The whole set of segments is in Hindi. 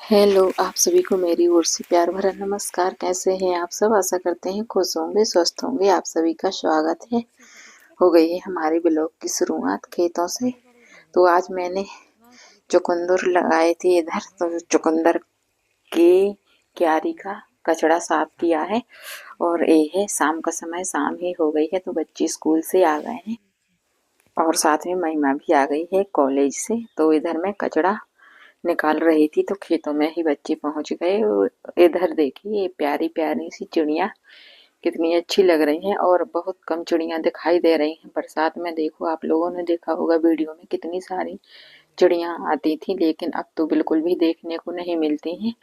हेलो, आप सभी को मेरी ओर से प्यार भरा नमस्कार। कैसे हैं आप सब? आशा करते हैं खुश होंगे, स्वस्थ होंगे। आप सभी का स्वागत है। हो गई है हमारे ब्लॉग की शुरुआत खेतों से। तो आज मैंने चुकंदर लगाए थे इधर, तो चुकंदर की क्यारी का कचड़ा साफ किया है। और ये है शाम का समय, शाम ही हो गई है, तो बच्चे स्कूल से आ गए हैं और साथ में महिमा भी आ गई है कॉलेज से। तो इधर मैं कचड़ा निकाल रही थी तो खेतों में ही बच्चे पहुंच गए। और इधर देखिए ये प्यारी प्यारी सी चिड़िया कितनी अच्छी लग रही हैं, और बहुत कम चिड़िया दिखाई दे रही हैं बरसात में। देखो, आप लोगों ने देखा होगा वीडियो में कितनी सारी चिड़िया आती थी, लेकिन अब तो बिल्कुल भी देखने को नहीं मिलती हैं।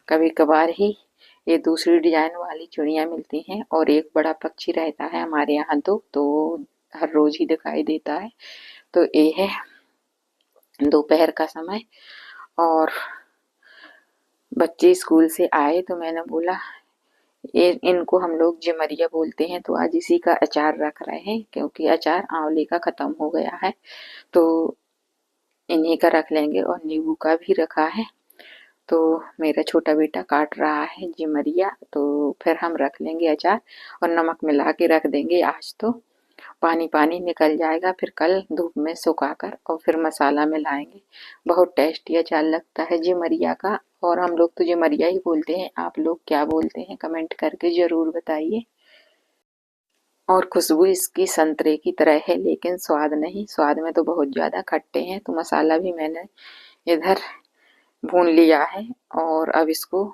कभी कभार ही ये दूसरी डिजाइन वाली चिड़िया मिलती हैं, और एक बड़ा पक्षी रहता है हमारे यहाँ तो हर रोज ही दिखाई देता है। तो ये है दोपहर का समय, और बच्चे स्कूल से आए तो मैंने बोला ये इनको हम लोग जिमरिया बोलते हैं, तो आज इसी का अचार रख रहे हैं, क्योंकि अचार आंवले का खत्म हो गया है तो इन्हीं का रख लेंगे। और नींबू का भी रखा है, तो मेरा छोटा बेटा काट रहा है जिमरिया, तो फिर हम रख लेंगे अचार और नमक मिला के रख देंगे। आज तो पानी पानी निकल जाएगा, फिर कल धूप में सुखाकर और फिर मसाला मिलाएंगे। बहुत टेस्टी अचार लगता है जिमरिया का, और हम लोग तो जिमरिया ही बोलते हैं। आप लोग क्या बोलते हैं कमेंट करके जरूर बताइए। और खुशबू इसकी संतरे की तरह है, लेकिन स्वाद नहीं, स्वाद में तो बहुत ज्यादा खट्टे हैं। तो मसाला भी मैंने इधर भून लिया है, और अब इसको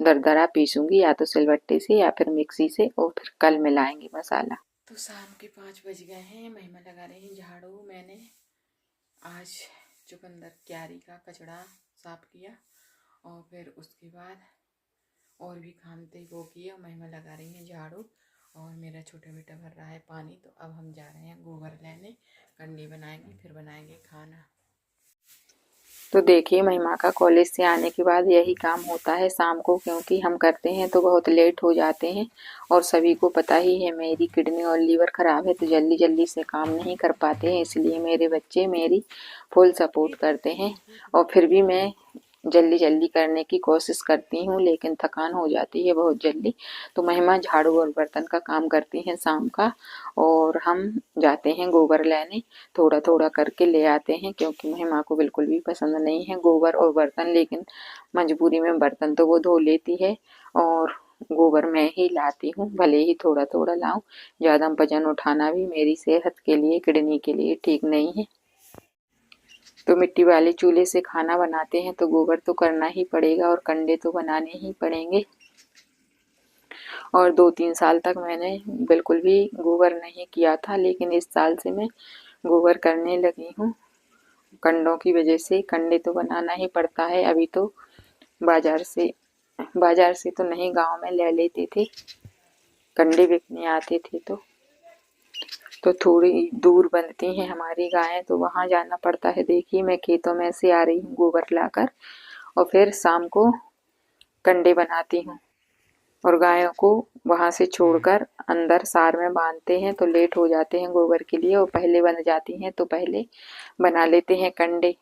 दरदरा पीसूंगी, या तो सिलबट्टे से या फिर मिक्सी से, और फिर कल मिलाएंगे मसाला। तो शाम के 5 बज गए हैं, महिमा लगा रही हैं झाड़ू। मैंने आज चुकंदर क्यारी का कचड़ा साफ किया, और फिर उसके बाद और भी काम थे वो किए। महिमा लगा रही हैं झाड़ू, और मेरा छोटा बेटा भर रहा है पानी। तो अब हम जा रहे हैं गोबर लेने, कंडी बनाएंगे, फिर बनाएंगे खाना। तो देखिए, महिमा का कॉलेज से आने के बाद यही काम होता है शाम को, क्योंकि हम करते हैं तो बहुत लेट हो जाते हैं। और सभी को पता ही है मेरी किडनी और लीवर खराब है, तो जल्दी जल्दी से काम नहीं कर पाते हैं। इसलिए मेरे बच्चे मेरी फुल सपोर्ट करते हैं, और फिर भी मैं जल्दी जल्दी करने की कोशिश करती हूँ, लेकिन थकान हो जाती है बहुत जल्दी। तो महिमा झाड़ू और बर्तन का काम करती हैं शाम का, और हम जाते हैं गोबर लेने। थोड़ा थोड़ा करके ले आते हैं, क्योंकि महिमा को बिल्कुल भी पसंद नहीं है गोबर और बर्तन, लेकिन मजबूरी में बर्तन तो वो धो लेती है, और गोबर मैं ही लाती हूँ, भले ही थोड़ा थोड़ा लाऊं। ज़्यादा वजन उठाना भी मेरी सेहत के लिए, किडनी के लिए ठीक नहीं है। तो मिट्टी वाले चूल्हे से खाना बनाते हैं तो गोबर तो करना ही पड़ेगा, और कंडे तो बनाने ही पड़ेंगे। और 2-3 साल तक मैंने बिल्कुल भी गोबर नहीं किया था, लेकिन इस साल से मैं गोबर करने लगी हूँ। कंडों की वजह से कंडे तो बनाना ही पड़ता है। अभी तो बाजार से बाजार से तो नहीं, गांव में ले लेते थे, कंडे बिकने आते थे। तो थोड़ी दूर बंधती हैं हमारी गायें, तो वहां जाना पड़ता है। देखिए, मैं खेतों में से आ रही हूँ गोबर लाकर, और फिर शाम को कंडे बनाती हूँ, और गायों को वहां से छोड़कर अंदर सार में बांधते हैं, तो लेट हो जाते हैं गोबर के लिए, और पहले बन जाती हैं तो पहले बना लेते हैं कंडे।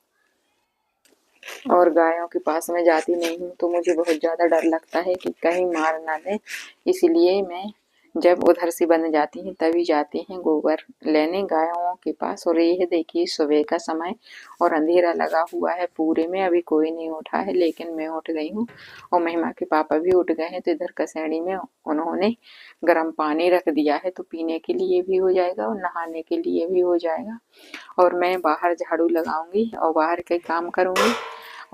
और गायों के पास में जाती नहीं हूँ, तो मुझे बहुत ज़्यादा डर लगता है कि कहीं मार ना दे। इसलिए मैं जब उधर से बन जाती हैं तभी जाते हैं गोबर लेने गायों के पास। और ये देखिए सुबह का समय, और अंधेरा लगा हुआ है पूरे में, अभी कोई नहीं उठा है, लेकिन मैं उठ गई हूँ, और महिमा के पापा भी उठ गए हैं। तो इधर कसैड़ी में उन्होंने गर्म पानी रख दिया है, तो पीने के लिए भी हो जाएगा और नहाने के लिए भी हो जाएगा। और मैं बाहर झाड़ू लगाऊंगी और बाहर के काम करूंगी।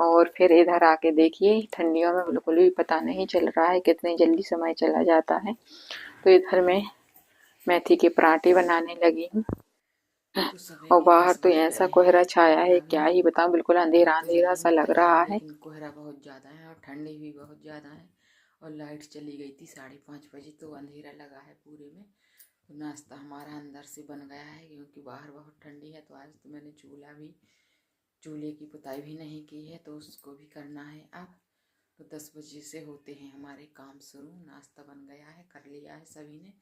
और फिर इधर आके देखिए, ठंडियों में बिल्कुल भी पता नहीं चल रहा है कितनी जल्दी समय चला जाता है। तो इधर मैं मेथी के पराठे बनाने लगी हूँ, और बाहर तो ऐसा कोहरा छाया है, क्या ही बताऊँ, बिल्कुल अंधेरा अंधेरा सा लग रहा है। लेकिन कोहरा बहुत ज़्यादा है और ठंडी भी बहुत ज़्यादा है। और लाइट चली गई थी 5:30 बजे, तो अंधेरा लगा है पूरे में। तो नाश्ता हमारा अंदर से बन गया है, क्योंकि बाहर बहुत ठंडी है। तो आज तो मैंने चूल्हे की पुताई भी नहीं की है, तो उसको भी करना है अब। तो 10 बजे से होते हैं हमारे काम शुरू। नाश्ता बन गया है, कर लिया है सभी ने।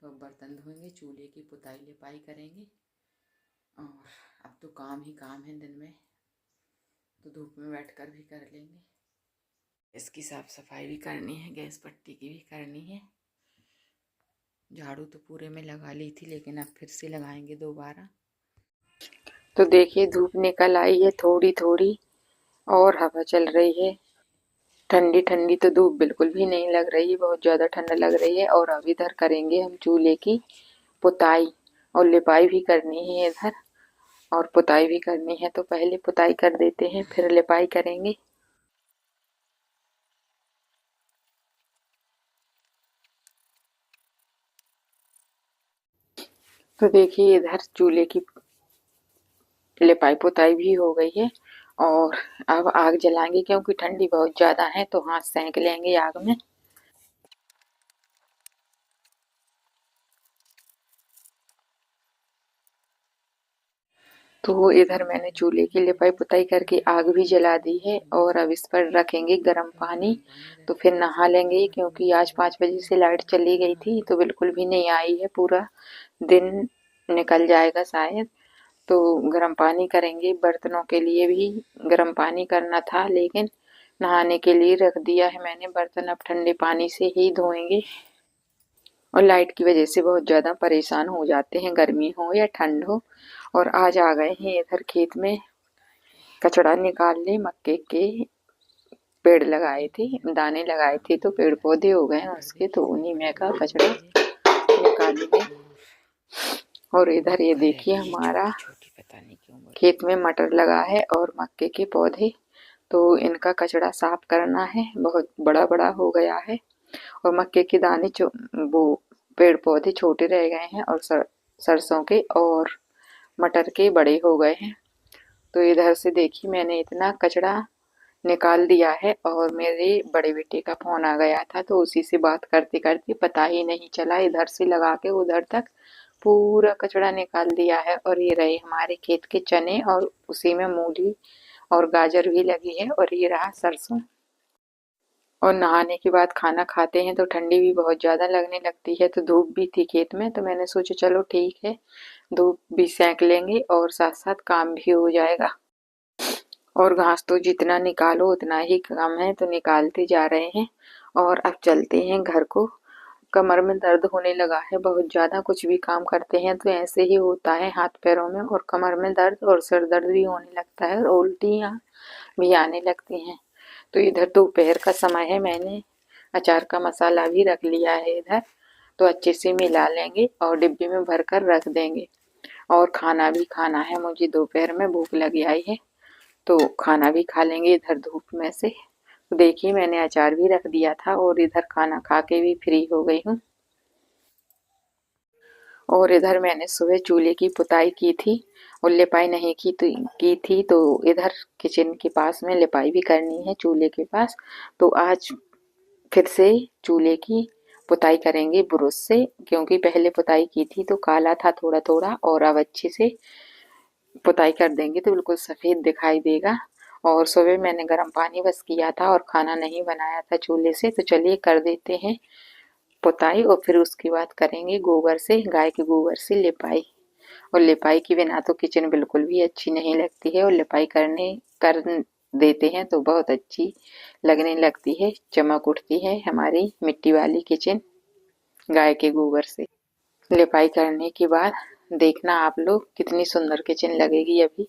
तो अब बर्तन धोएंगे, चूल्हे की पुताई लिपाई करेंगे, और अब तो काम ही काम है दिन में, तो धूप में बैठकर भी कर लेंगे। इसकी साफ सफाई भी करनी है, गैस पट्टी की भी करनी है। झाड़ू तो पूरे में लगा ली थी, लेकिन अब फिर से लगाएंगे दोबारा। तो देखिए धूप निकल आई है थोड़ी थोड़ी और हवा चल रही है। ठंडी ठंडी तो धूप बिल्कुल भी नहीं लग रही है, बहुत ज़्यादा ठंड लग रही है। और अब इधर करेंगे हम चूल्हे की पुताई और लिपाई भी करनी है इधर, और पुताई भी करनी है। तो पहले पुताई कर देते हैं, फिर लिपाई करेंगे। तो देखिए इधर चूल्हे की लिपाई पुताई भी हो गई है। और अब आग जलाएंगे, क्योंकि ठंडी बहुत ज़्यादा है तो हाथ सेंक लेंगे आग में। तो इधर मैंने चूल्हे की लिपाई पुताई करके आग भी जला दी है, और अब इस पर रखेंगे गर्म पानी। तो फिर नहा लेंगे, क्योंकि आज 5 बजे से लाइट चली गई थी तो बिल्कुल भी नहीं आई है, पूरा दिन निकल जाएगा शायद। तो गर्म पानी करेंगे। बर्तनों के लिए भी गर्म पानी करना था, लेकिन नहाने के लिए रख दिया है मैंने। बर्तन अब ठंडे पानी से ही धोएंगे। और लाइट की वजह से बहुत ज़्यादा परेशान हो जाते हैं, गर्मी हो या ठंड हो। और आज आ गए हैं इधर खेत में कचड़ा निकालने। मक्के के पेड़ लगाए थे, दाने लगाए थे, तो पेड़ पौधे हो गए हैं उसके, तो उन्हीं में का कचड़ा निकालेंगे। और इधर ये देखिए हमारा खेत में मटर लगा है और मक्के के पौधे, तो इनका कचड़ा साफ करना है। बहुत बड़ा बड़ा हो गया है, और मक्के के दाने वो पेड़ पौधे छोटे रह गए हैं, और सरसों के और मटर के बड़े हो गए हैं। तो इधर से देखिए मैंने इतना कचड़ा निकाल दिया है। और मेरे बड़े बेटे का फोन आ गया था, तो उसी से बात करते करते पता ही नहीं चला, इधर से लगा के उधर तक पूरा कचड़ा निकाल दिया है। और ये रहे हमारे खेत के चने, और उसी में मूली और गाजर भी लगी है, और ये रहा सरसों। और नहाने के बाद खाना खाते हैं तो ठंडी भी बहुत ज़्यादा लगने लगती है। तो धूप भी थी खेत में, तो मैंने सोचा चलो ठीक है, धूप भी सेंक लेंगे और साथ साथ काम भी हो जाएगा। और घास तो जितना निकालो उतना ही कम है, तो निकालते जा रहे हैं। और अब चलते हैं घर को। कमर में दर्द होने लगा है बहुत ज़्यादा। कुछ भी काम करते हैं तो ऐसे ही होता है, हाथ पैरों में और कमर में दर्द, और सिर दर्द भी होने लगता है, और उल्टियाँ भी आने लगती हैं। तो इधर दोपहर का समय है, मैंने अचार का मसाला भी रख लिया है इधर। तो अच्छे से मिला लेंगे और डिब्बे में भर कर रख देंगे। और खाना भी खाना है मुझे, दोपहर में भूख लगी आई है, तो खाना भी खा लेंगे इधर धूप में से। तो देखिए मैंने अचार भी रख दिया था, और इधर खाना खा के भी फ्री हो गई हूँ। और इधर मैंने सुबह चूल्हे की पुताई की थी और लिपाई नहीं की थी, तो इधर किचन के पास में लिपाई भी करनी है चूल्हे के पास। तो आज फिर से चूल्हे की पुताई करेंगे ब्रश से, क्योंकि पहले पुताई की थी तो काला था थोड़ा थोड़ा, और अब अच्छे से पुताई कर देंगे तो बिल्कुल सफ़ेद दिखाई देगा। और सुबह मैंने गर्म पानी बस किया था और खाना नहीं बनाया था चूल्हे से, तो चलिए कर देते हैं पुताई। और फिर उसके बाद करेंगे गोबर से, गाय के गोबर से लिपाई। और लिपाई के बिना तो किचन बिल्कुल भी अच्छी नहीं लगती है, और लिपाई कर देते हैं तो बहुत अच्छी लगने लगती है, चमक उठती है हमारी मिट्टी वाली किचन गाय के गोबर से। लिपाई करने के बाद देखना आप लोग कितनी सुंदर किचन लगेगी अभी।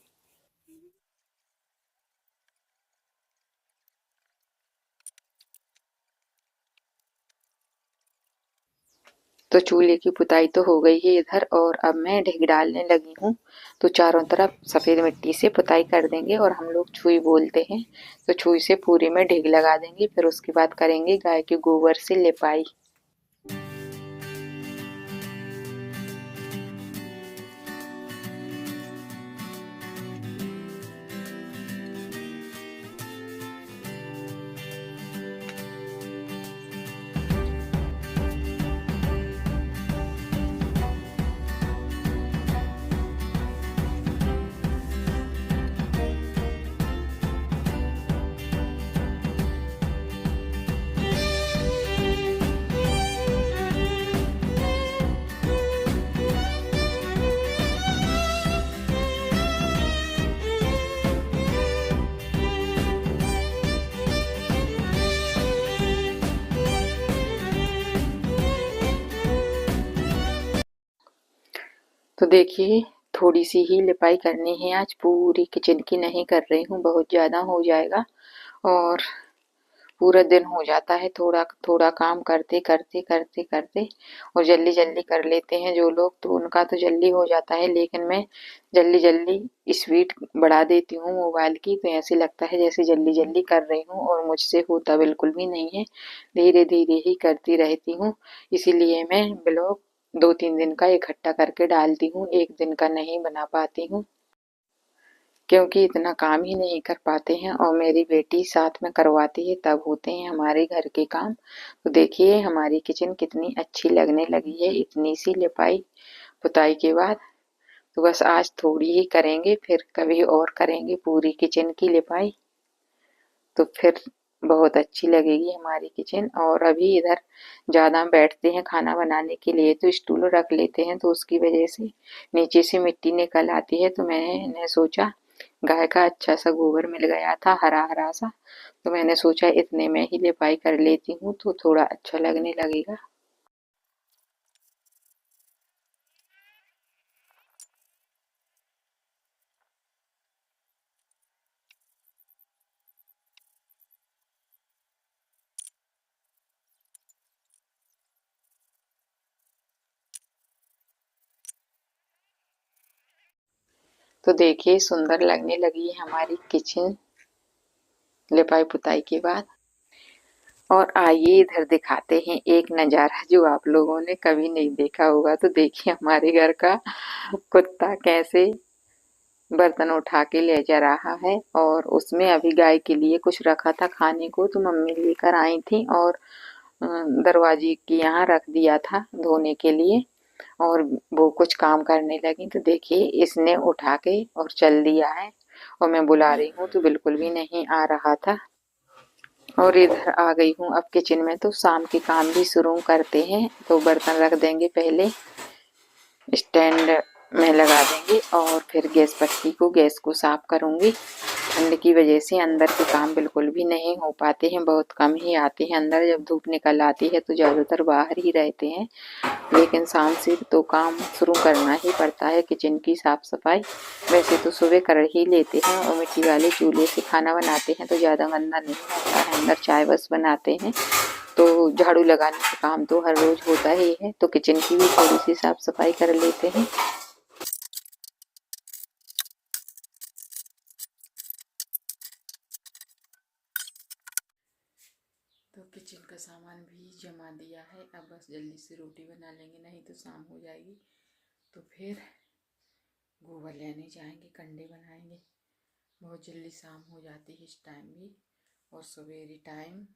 तो चूल्हे की पुताई तो हो गई है इधर, और अब मैं ढेक डालने लगी हूँ। तो चारों तरफ सफ़ेद मिट्टी से पुताई कर देंगे, और हम लोग छुई बोलते हैं, तो छुई से पूरे में ढेक लगा देंगे। फिर उसके बाद करेंगे गाय के गोबर से लिपाई। तो देखिए थोड़ी सी ही लिपाई करनी है, आज पूरी किचन की नहीं कर रही हूँ, बहुत ज़्यादा हो जाएगा और पूरा दिन हो जाता है थोड़ा थोड़ा काम करते करते करते करते। और जल्दी जल्दी कर लेते हैं जो लोग तो उनका तो जल्दी हो जाता है, लेकिन मैं जल्दी जल्दी स्पीड बढ़ा देती हूँ मोबाइल की, तो ऐसे लगता है जैसे जल्दी जल्दी कर रही हूँ और मुझसे होता बिल्कुल भी नहीं है, धीरे धीरे ही करती रहती हूँ। इसीलिए मैं ब्लॉग 2-3 दिन का इकट्ठा करके डालती हूँ, एक दिन का नहीं बना पाती हूँ क्योंकि इतना काम ही नहीं कर पाते हैं और मेरी बेटी साथ में करवाती है तब होते हैं हमारे घर के काम। तो देखिए हमारी किचन कितनी अच्छी लगने लगी है इतनी सी लिपाई पुताई के बाद। तो बस आज थोड़ी ही करेंगे, फिर कभी और करेंगे पूरी किचन की लिपाई, तो फिर बहुत अच्छी लगेगी हमारी किचन। और अभी इधर ज़्यादा बैठते हैं खाना बनाने के लिए तो स्टूल रख लेते हैं, तो उसकी वजह से नीचे से मिट्टी निकल आती है। तो मैंने सोचा गाय का अच्छा सा गोबर मिल गया था हरा हरा सा, तो मैंने सोचा इतने में ही लिपाई कर लेती हूँ तो थोड़ा अच्छा लगने लगेगा। तो देखिए सुंदर लगने लगी है हमारी किचन लिपाई पुताई के बाद। और आइए इधर दिखाते हैं एक नज़ारा जो आप लोगों ने कभी नहीं देखा होगा। तो देखिए हमारे घर का कुत्ता कैसे बर्तन उठा के ले जा रहा है, और उसमें अभी गाय के लिए कुछ रखा था खाने को तो मम्मी लेकर आई थी और दरवाजे के यहाँ रख दिया था धोने के लिए, और वो कुछ काम करने लगी तो देखिए इसने उठा के और चल दिया है, और मैं बुला रही हूँ तो बिल्कुल भी नहीं आ रहा था। और इधर आ गई हूँ अब किचन में, तो शाम के काम भी शुरू करते हैं। तो बर्तन रख देंगे पहले स्टैंड में लगा देंगे और फिर गैस को साफ करूंगी। ठंड की वजह से अंदर के काम बिल्कुल भी नहीं हो पाते हैं, बहुत कम ही आते हैं अंदर, जब धूप निकल आती है तो ज़्यादातर बाहर ही रहते हैं। लेकिन शाम से तो काम शुरू करना ही पड़ता है किचन की साफ सफाई। वैसे तो सुबह कर ही लेते हैं और मिट्टी वाले चूल्हे से खाना बनाते हैं तो ज़्यादा गंदा नहीं होता है अंदर, चाय बस बनाते हैं तो झाड़ू लगाने का काम तो हर रोज होता ही है, तो किचन की भी थोड़ी सी साफ सफाई कर लेते हैं। तो किचन का सामान भी जमा दिया है, अब बस जल्दी से रोटी बना लेंगे नहीं तो शाम हो जाएगी। तो फिर गोबर लेने जाएंगे, कंडे बनाएंगे। बहुत जल्दी शाम हो जाती है इस टाइम भी, और सवेरे टाइम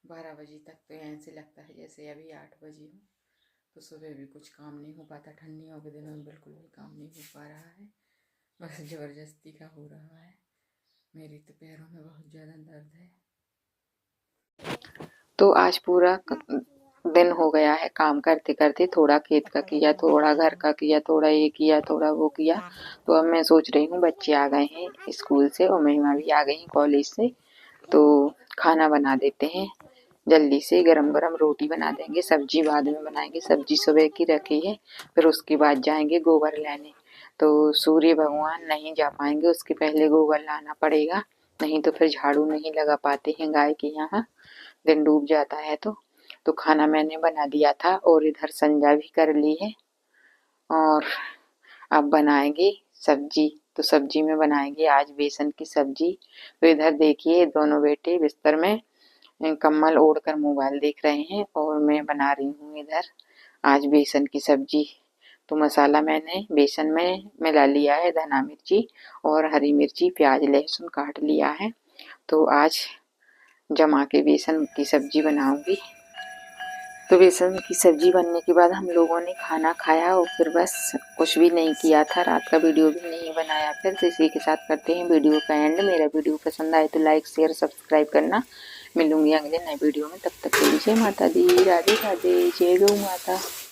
12 बजे तक तो ऐसे लगता है जैसे अभी 8 बजे हो। तो सुबह भी कुछ काम नहीं हो पाता, ठंडियों के दिनों में बिल्कुल भी काम नहीं हो पा रहा है, बस ज़बरदस्ती का हो रहा है। मेरे तो पैरों में बहुत ज़्यादा दर्द है। तो आज पूरा दिन हो गया है काम करते करते, थोड़ा खेत का किया, थोड़ा घर का किया, थोड़ा ये किया, थोड़ा वो किया। तो अब मैं सोच रही हूँ बच्चे आ गए हैं स्कूल से और महिमा भी आ गई है कॉलेज से, तो खाना बना देते हैं जल्दी से, गरम गरम रोटी बना देंगे, सब्जी बाद में बनाएंगे, सब्जी सुबह की रखी है। फिर उसके बाद जाएंगे गोबर लेने, तो सूर्य भगवान नहीं जा पाएंगे, उसके पहले गोबर लाना पड़ेगा, नहीं तो फिर झाड़ू नहीं लगा पाते हैं गाय के यहाँ, दिन डूब जाता है। तो खाना मैंने बना दिया था और इधर संजा भी कर ली है, और अब बनाएंगे सब्जी। तो सब्जी में बनाएंगे आज बेसन की सब्जी। तो इधर देखिए दोनों बेटे बिस्तर में कम्बल ओढ़कर मोबाइल देख रहे हैं और मैं बना रही हूँ इधर आज बेसन की सब्जी। तो मसाला मैंने बेसन में मिला लिया है, धना मिर्ची और हरी मिर्ची प्याज लहसुन काट लिया है। तो आज जमा के बेसन की सब्जी बनाऊंगी। तो बेसन की सब्जी बनने के बाद हम लोगों ने खाना खाया और फिर बस कुछ भी नहीं किया था, रात का वीडियो भी नहीं बनाया। फिर तो इसी के साथ करते हैं वीडियो का एंड। मेरा वीडियो पसंद आए तो लाइक शेयर सब्सक्राइब करना। मिलूंगी अगले नए वीडियो में, तब तक के लिए जय माता दी, राधे राधे, जय गौ माता।